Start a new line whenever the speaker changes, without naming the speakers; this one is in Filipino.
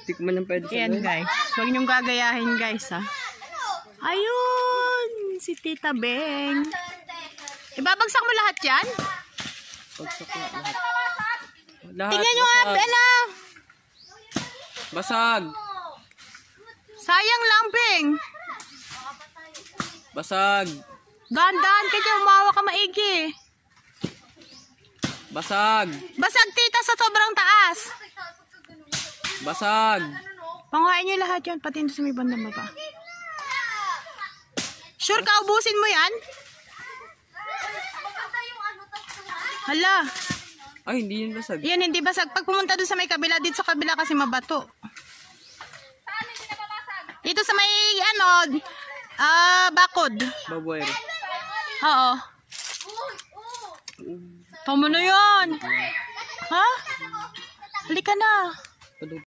Hindi ko man lang pwede
Ayan guys. Huwag niyong gagayahin guys ha. Ayun! Si Tita Beng. Ibabagsak mo lahat yan?
Bagsak na lahat. Lahat.
Tingnan nyo nga, Bella!
Basag!
Sayang lang, Beng.
Basag!
Dahan-dahan ka dyan, umawa ka maigi.
Basag!
Basag, tita, sa sobrang taas.
Basag!
Panguhain nyo lahat yun, pati sa may bandang baba. Sure ka, ubusin mo yan? Hala.
Ay, hindi yun basag.
Yan, hindi basag. Pag pumunta doon sa may kabila, dito sa kabila kasi mabato. Dito sa may, bakod.
Babuero.
Oo. Tama na yan. Ha? Halika na.